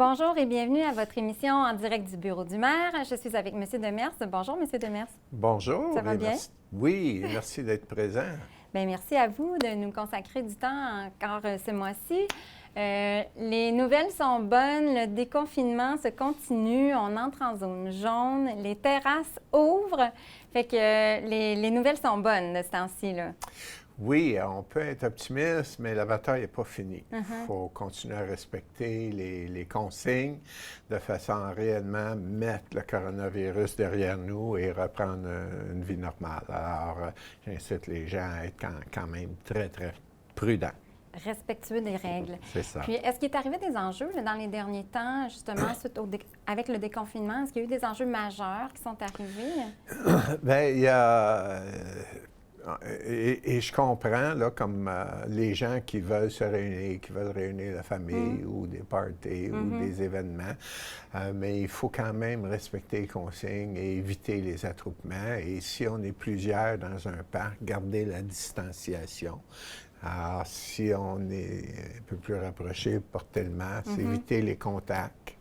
Bonjour et bienvenue à votre émission en direct du bureau du maire. Je suis avec M. Demers. Bonjour, M. Demers. Bonjour. Ça va bien? Oui, merci d'être présent. Bien, merci à vous de nous consacrer du temps encore ce mois-ci. Les nouvelles sont bonnes, le déconfinement se continue, on entre en zone jaune, les terrasses ouvrent, fait que les nouvelles sont bonnes de ce temps-ci, là. Oui, on peut être optimiste, mais la bataille n'est pas finie. Il Uh-huh. faut continuer à respecter les consignes de façon à réellement mettre le coronavirus derrière nous et reprendre une vie normale. Alors, j'incite les gens à être quand même très, très prudents. Respectueux des règles. C'est ça. Puis, est-ce qu'il est arrivé des enjeux là, dans les derniers temps, justement, avec le déconfinement? Est-ce qu'il y a eu des enjeux majeurs qui sont arrivés? Bien, il y a... Et je comprends, là, comme les gens qui veulent se réunir, qui veulent réunir la famille ou des parties ou des événements, mais il faut quand même respecter les consignes et éviter les attroupements. Et si on est plusieurs dans un parc, garder la distanciation. Alors, si on est un peu plus rapproché, porter le masque, éviter les contacts.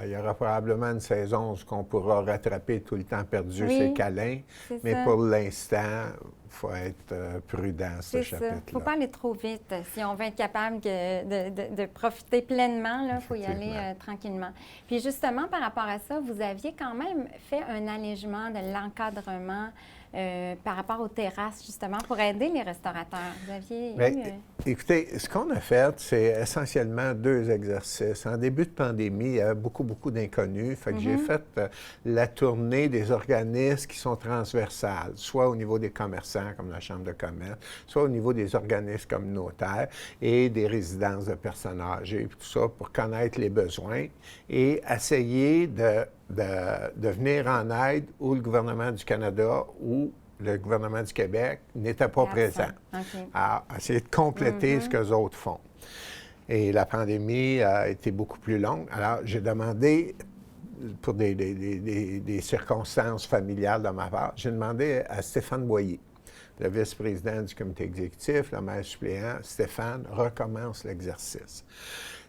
Il y aura probablement une saison où on pourra rattraper tout le temps perdu ces câlins, mais ça. pour l'instant, il faut être prudent à ce chapitre-là. Il ne faut pas aller trop vite. Si on veut être capable de profiter pleinement, il faut y aller tranquillement. Puis justement, par rapport à ça, vous aviez quand même fait un allègement de l'encadrement par rapport aux terrasses, justement, pour aider les restaurateurs. Vous aviez Écoutez, ce qu'on a fait, c'est essentiellement 2 exercices. En début de pandémie, il y avait beaucoup d'inconnus. Fait que j'ai fait la tournée des organismes qui sont transversales, soit au niveau des commerçants, comme la Chambre de commerce, soit au niveau des organismes communautaires et des résidences de personnes âgées, tout ça, pour connaître les besoins et essayer de venir en aide où le gouvernement du Canada ou le gouvernement du Québec n'était pas présent. Okay. Alors, essayer de compléter ce que les autres font. Et la pandémie a été beaucoup plus longue. Alors, j'ai demandé, pour des circonstances familiales de ma part, j'ai demandé à Stéphane Boyer, le vice-président du comité exécutif, le maire suppléant. Stéphane, recommence l'exercice.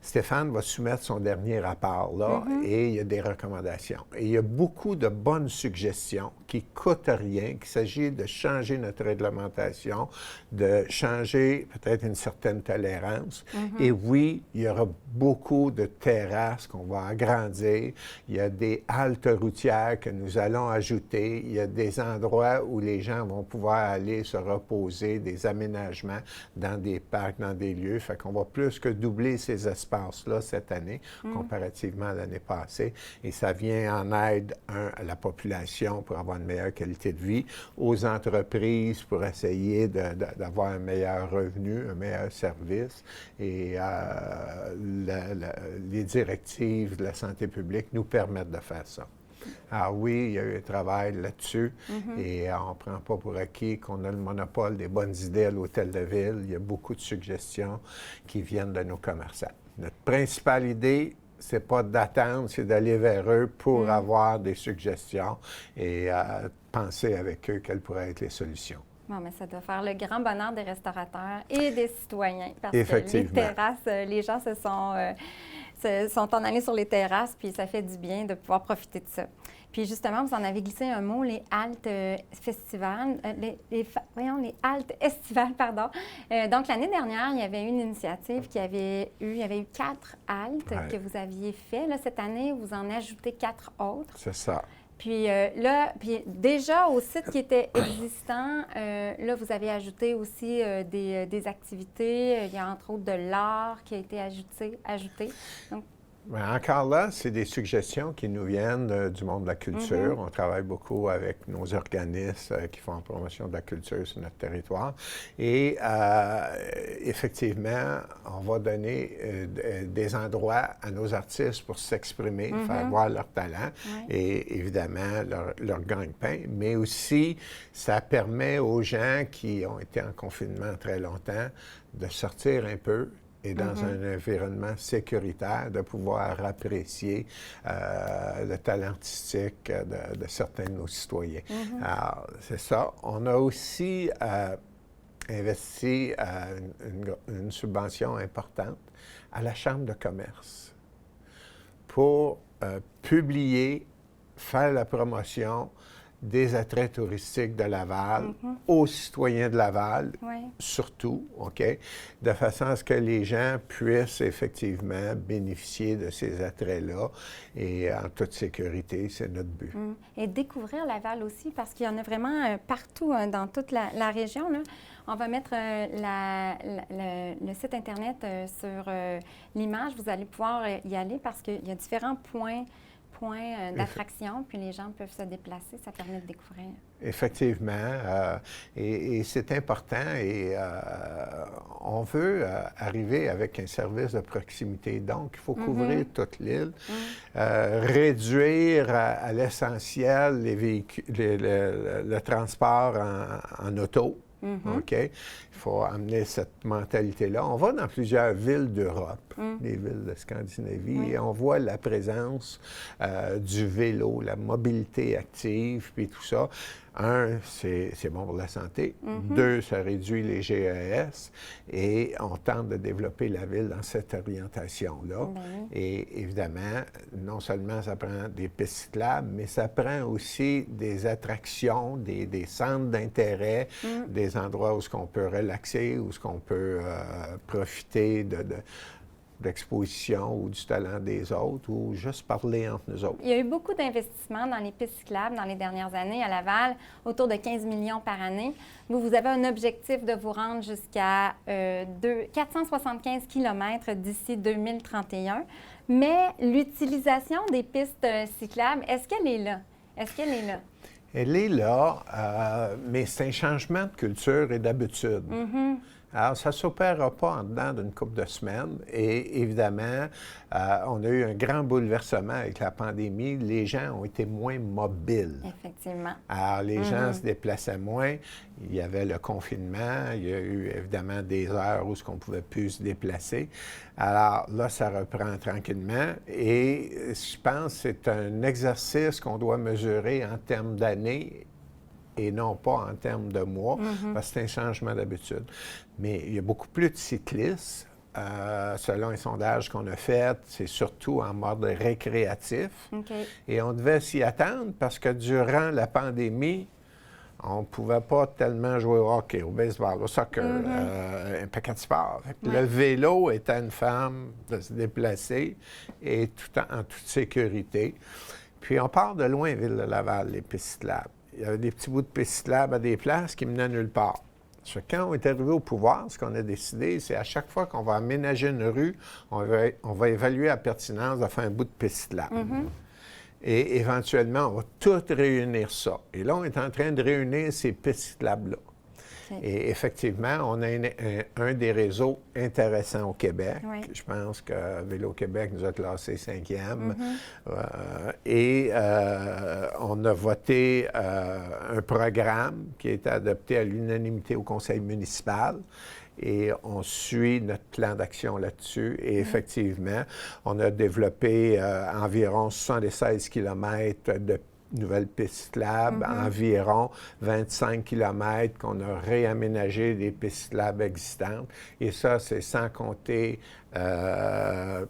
Stéphane va soumettre son dernier rapport, là, et il y a des recommandations. Et il y a beaucoup de bonnes suggestions qui ne coûtent rien, qu'il s'agit de changer notre réglementation, de changer peut-être une certaine tolérance. Et oui, il y aura beaucoup de terrasses qu'on va agrandir. Il y a des haltes routières que nous allons ajouter. Il y a des endroits où les gens vont pouvoir aller se reposer, des aménagements dans des parcs, dans des lieux. Fait qu'on va plus que doubler ces espaces-là cette année, comparativement à l'année passée. Et ça vient en aide, à la population pour avoir une meilleure qualité de vie, aux entreprises pour essayer d'avoir un meilleur revenu, un meilleur service. Et les directives de la santé publique nous permettent de faire ça. Alors oui, il y a eu un travail là-dessus et on ne prend pas pour acquis qu'on a le monopole des bonnes idées à l'Hôtel de Ville. Il y a beaucoup de suggestions qui viennent de nos commerçants. Notre principale idée, c'est pas d'attendre, c'est d'aller vers eux pour avoir des suggestions et penser avec eux quelles pourraient être les solutions. Bon, mais ça doit faire le grand bonheur des restaurateurs et des citoyens. Parce Effectivement. que les terrasses, les gens sont en allés sur les terrasses, puis ça fait du bien de pouvoir profiter de ça. Puis justement, vous en avez glissé un mot, les haltes festivals, les haltes estivales, pardon. Donc, l'année dernière, il y avait eu une initiative il y avait eu 4 haltes que vous aviez fait. Là, cette année, vous en ajoutez 4 autres. C'est ça. Puis puis déjà au site qui était existant, là, vous avez ajouté aussi des activités. Il y a entre autres de l'art qui a été ajouté. Donc, bien, encore là, c'est des suggestions qui nous viennent du monde de la culture. On travaille beaucoup avec nos organismes qui font en promotion de la culture sur notre territoire. Et effectivement, on va donner des endroits à nos artistes pour s'exprimer, faire voir leur talent et évidemment leur gagne-pain. Mais aussi, ça permet aux gens qui ont été en confinement très longtemps de sortir un peu et dans un environnement sécuritaire, de pouvoir apprécier le talent artistique de certains de nos citoyens. Alors, c'est ça. On a aussi investi une subvention importante à la Chambre de commerce pour publier, faire la promotion des attraits touristiques de Laval aux citoyens de Laval, surtout, OK, de façon à ce que les gens puissent effectivement bénéficier de ces attraits-là et en toute sécurité, c'est notre but. Et découvrir Laval aussi, parce qu'il y en a vraiment partout dans toute la région, là. On va mettre le site Internet sur l'image. Vous allez pouvoir y aller parce qu'il y a différents points d'attraction, puis les gens peuvent se déplacer, ça permet de découvrir. Effectivement, et c'est important, et on veut arriver avec un service de proximité, donc il faut couvrir toute l'île, réduire à l'essentiel les véhicules, le transport en auto. OK? Il faut amener cette mentalité-là. On va dans plusieurs villes d'Europe, des villes de Scandinavie, et on voit la présence du vélo, la mobilité active, puis tout ça. Un, c'est bon pour la santé. Deux, ça réduit les GES. Et on tente de développer la ville dans cette orientation-là. Et évidemment, non seulement ça prend des pistes cyclables, mais ça prend aussi des attractions, des centres d'intérêt, des endroits où on peut relaxer, où on peut profiter d'exposition ou du talent des autres, ou juste parler entre nous autres. Il y a eu beaucoup d'investissements dans les pistes cyclables dans les dernières années à Laval, autour de 15 millions par année. Vous avez un objectif de vous rendre jusqu'à 475 km d'ici 2031. Mais l'utilisation des pistes cyclables, est-ce qu'elle est là? Elle est là, mais c'est un changement de culture et d'habitude. Alors, ça ne s'opérera pas en dedans d'une couple de semaines. Et évidemment, on a eu un grand bouleversement avec la pandémie. Les gens ont été moins mobiles. Effectivement. Alors, les gens se déplaçaient moins. Il y avait le confinement. Il y a eu évidemment des heures où on ne pouvait plus se déplacer. Alors là, ça reprend tranquillement. Et je pense que c'est un exercice qu'on doit mesurer en termes d'années et non pas en termes de mois, parce que c'est un changement d'habitude. Mais il y a beaucoup plus de cyclistes. Selon un sondage qu'on a fait, c'est surtout en mode récréatif. Et on devait s'y attendre parce que durant la pandémie, on ne pouvait pas tellement jouer au hockey, au baseball, au soccer, un paquet de sports. Le vélo était une forme de se déplacer et en toute sécurité. Puis on part de loin, Ville de Laval, les pistes cyclables. Il y avait des petits bouts de pistes cyclables à des places qui menaient nulle part. Quand on est arrivé au pouvoir, ce qu'on a décidé, c'est à chaque fois qu'on va aménager une rue, on va évaluer la pertinence de faire un bout de piste cyclable. Et éventuellement, on va tout réunir ça. Et là, on est en train de réunir ces pistes cyclables-là. Et effectivement, on a un des réseaux intéressants au Québec. Je pense que Vélo-Québec nous a classé 5e. Et on a voté un programme qui a été adopté à l'unanimité au conseil municipal. Et on suit notre plan d'action là-dessus. Et effectivement, on a développé environ 76 km de nouvelles pistes cyclables, environ 25 km qu'on a réaménagé des pistes cyclables existantes. Et ça, c'est sans compter le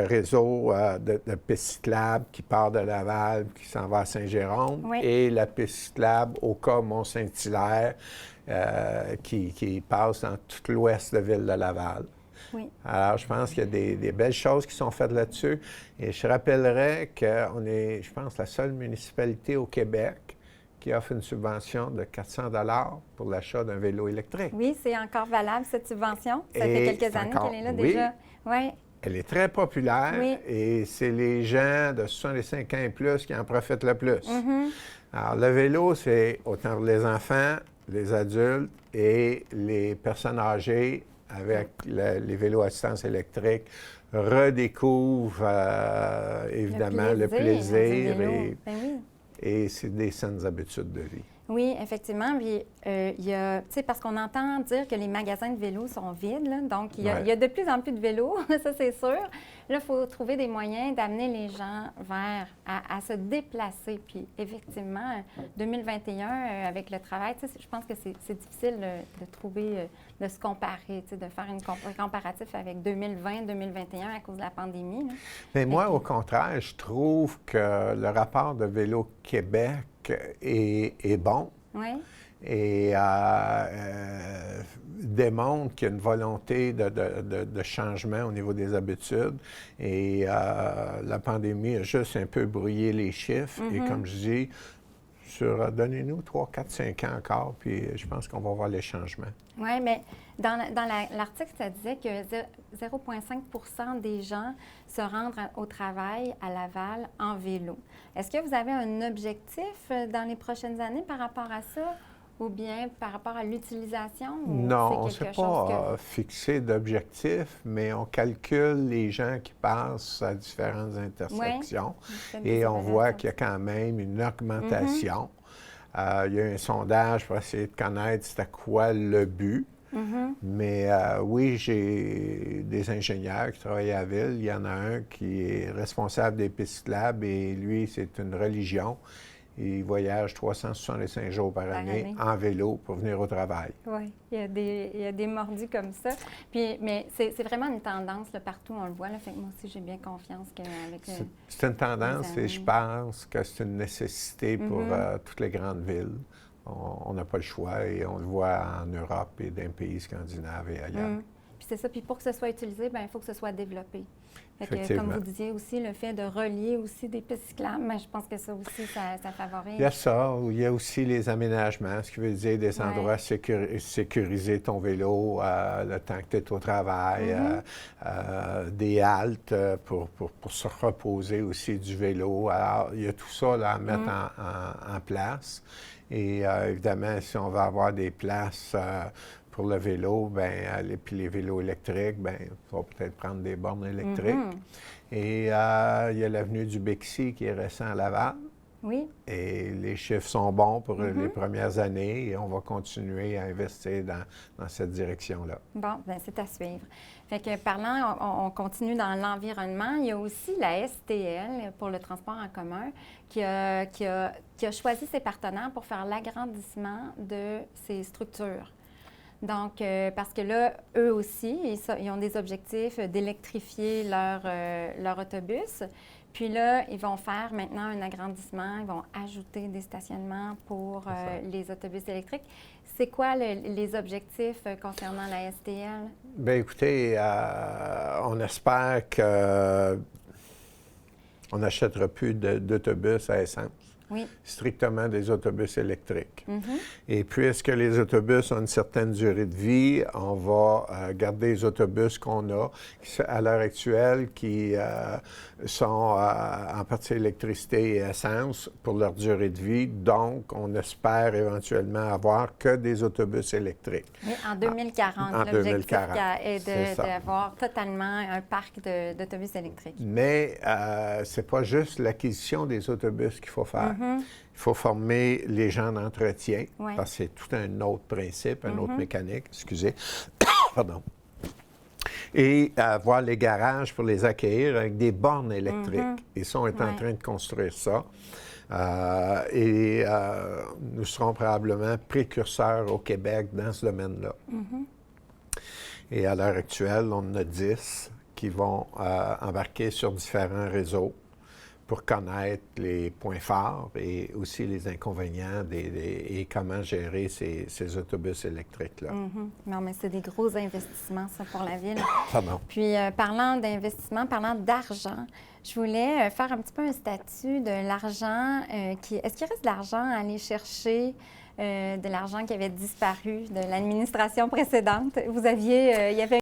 réseau de pistes cyclables qui part de Laval, qui s'en va à Saint-Jérôme, et la piste cyclable au cas Mont-Saint-Hilaire, qui passe dans tout l'ouest de Ville de Laval. Alors, je pense qu'il y a des belles choses qui sont faites là-dessus. Et je rappellerais qu'on est, je pense, la seule municipalité au Québec qui offre une subvention de 400 $ pour l'achat d'un vélo électrique. Oui, c'est encore valable, cette subvention. Ça fait quelques années qu'elle est là déjà. Elle est très populaire et c'est les gens de 65 ans et plus qui en profitent le plus. Alors, le vélo, c'est autant pour les enfants, les adultes et les personnes âgées avec les vélos à assistance électrique redécouvrent évidemment le plaisir et c'est des saines habitudes de vie. Oui, effectivement. Puis, il y a, tu sais, parce qu'on entend dire que les magasins de vélos sont vides, là, donc il y a de plus en plus de vélos, ça c'est sûr. Là, il faut trouver des moyens d'amener les gens à se déplacer. Puis, effectivement, 2021, avec le travail, tu sais, je pense que c'est difficile de trouver, de se comparer, tu sais, de faire un comparatif avec 2020, 2021 à cause de la pandémie. Là. Mais moi, au contraire, je trouve que le rapport de Vélo Québec est bon. Oui. Et démontre qu'il y a une volonté de changement au niveau des habitudes. Et la pandémie a juste un peu brouillé les chiffres. Et comme je dis, donnez-nous 3, 4, 5 ans encore, puis je pense qu'on va voir les changements. Oui, mais dans l'article, ça disait que 0,5 des gens se rendent au travail à Laval en vélo. Est-ce que vous avez un objectif dans les prochaines années par rapport à ça? Ou bien par rapport à l'utilisation? Non, on ne s'est pas fixé d'objectif, mais on calcule les gens qui passent à différentes intersections et on voit qu'il y a quand même une augmentation. Il y a un sondage pour essayer de connaître c'était quoi le but. Mais oui, j'ai des ingénieurs qui travaillent à la ville. Il y en a un qui est responsable des pistes cyclables et lui, c'est une religion. Il voyage 365 jours par année en vélo pour venir au travail. Oui, il y a des mordus comme ça. Puis, mais c'est vraiment une tendance là, partout, on le voit. Là, fait que moi aussi, j'ai bien confiance qu'avec... C'est une tendance et je pense que c'est une nécessité pour toutes les grandes villes. On n'a pas le choix et on le voit en Europe et dans les pays scandinaves et ailleurs. Puis c'est ça. Puis pour que ce soit utilisé, bien, il faut que ce soit développé. Fait que, comme vous disiez aussi, le fait de relier aussi des pistes cyclables, bien, je pense que ça aussi, ça favorise. Il y a ça. Il y a aussi les aménagements, ce qui veut dire des endroits sécuriser ton vélo le temps que tu es au travail, des haltes pour se reposer aussi du vélo. Alors, il y a tout ça là, à mettre en place. Et évidemment, si on va avoir des places pour le vélo, bien, puis les vélos électriques, bien, il faut peut-être prendre des bornes électriques. Et il y a l'avenue du Bixi qui est récent à Laval. Oui. Et les chiffres sont bons pour les premières années et on va continuer à investir dans cette direction-là. Bon, bien, c'est à suivre. Fait que parlant, on continue dans l'environnement. Il y a aussi la STL pour le transport en commun qui a choisi ses partenaires pour faire l'agrandissement de ces structures. Donc, parce que là, eux aussi, ils ont des objectifs d'électrifier leur autobus. Puis là, ils vont faire maintenant un agrandissement, ils vont ajouter des stationnements pour les autobus électriques. C'est quoi les objectifs concernant la STL? Bien, écoutez, on espère qu'on n'achètera plus d'autobus à essence. Oui. Strictement des autobus électriques. Et puisque les autobus ont une certaine durée de vie, on va garder les autobus qu'on a à l'heure actuelle qui sont en partie électricité et essence pour leur durée de vie. Donc, on espère éventuellement avoir que des autobus électriques. Oui, en 2040. L'objectif est d'avoir totalement un parc d'autobus électriques. Mais ce n'est pas juste l'acquisition des autobus qu'il faut faire. Il faut former les gens d'entretien, parce que c'est tout un autre principe, une autre mécanique, excusez. Pardon. Et avoir les garages pour les accueillir avec des bornes électriques. Et ça, on est en train de construire ça. Nous serons probablement précurseurs au Québec dans ce domaine-là. Et à l'heure actuelle, on en a 10 qui vont embarquer sur différents réseaux pour connaître les points forts et aussi les inconvénients et comment gérer ces autobus électriques-là. Non, mais c'est des gros investissements, ça, pour la Ville. Pardon. Puis, parlant d'investissement, parlant d'argent, je voulais faire un petit peu un statut de l'argent. Est-ce qu'il reste de l'argent à aller chercher, de l'argent qui avait disparu de l'administration précédente? Il y avait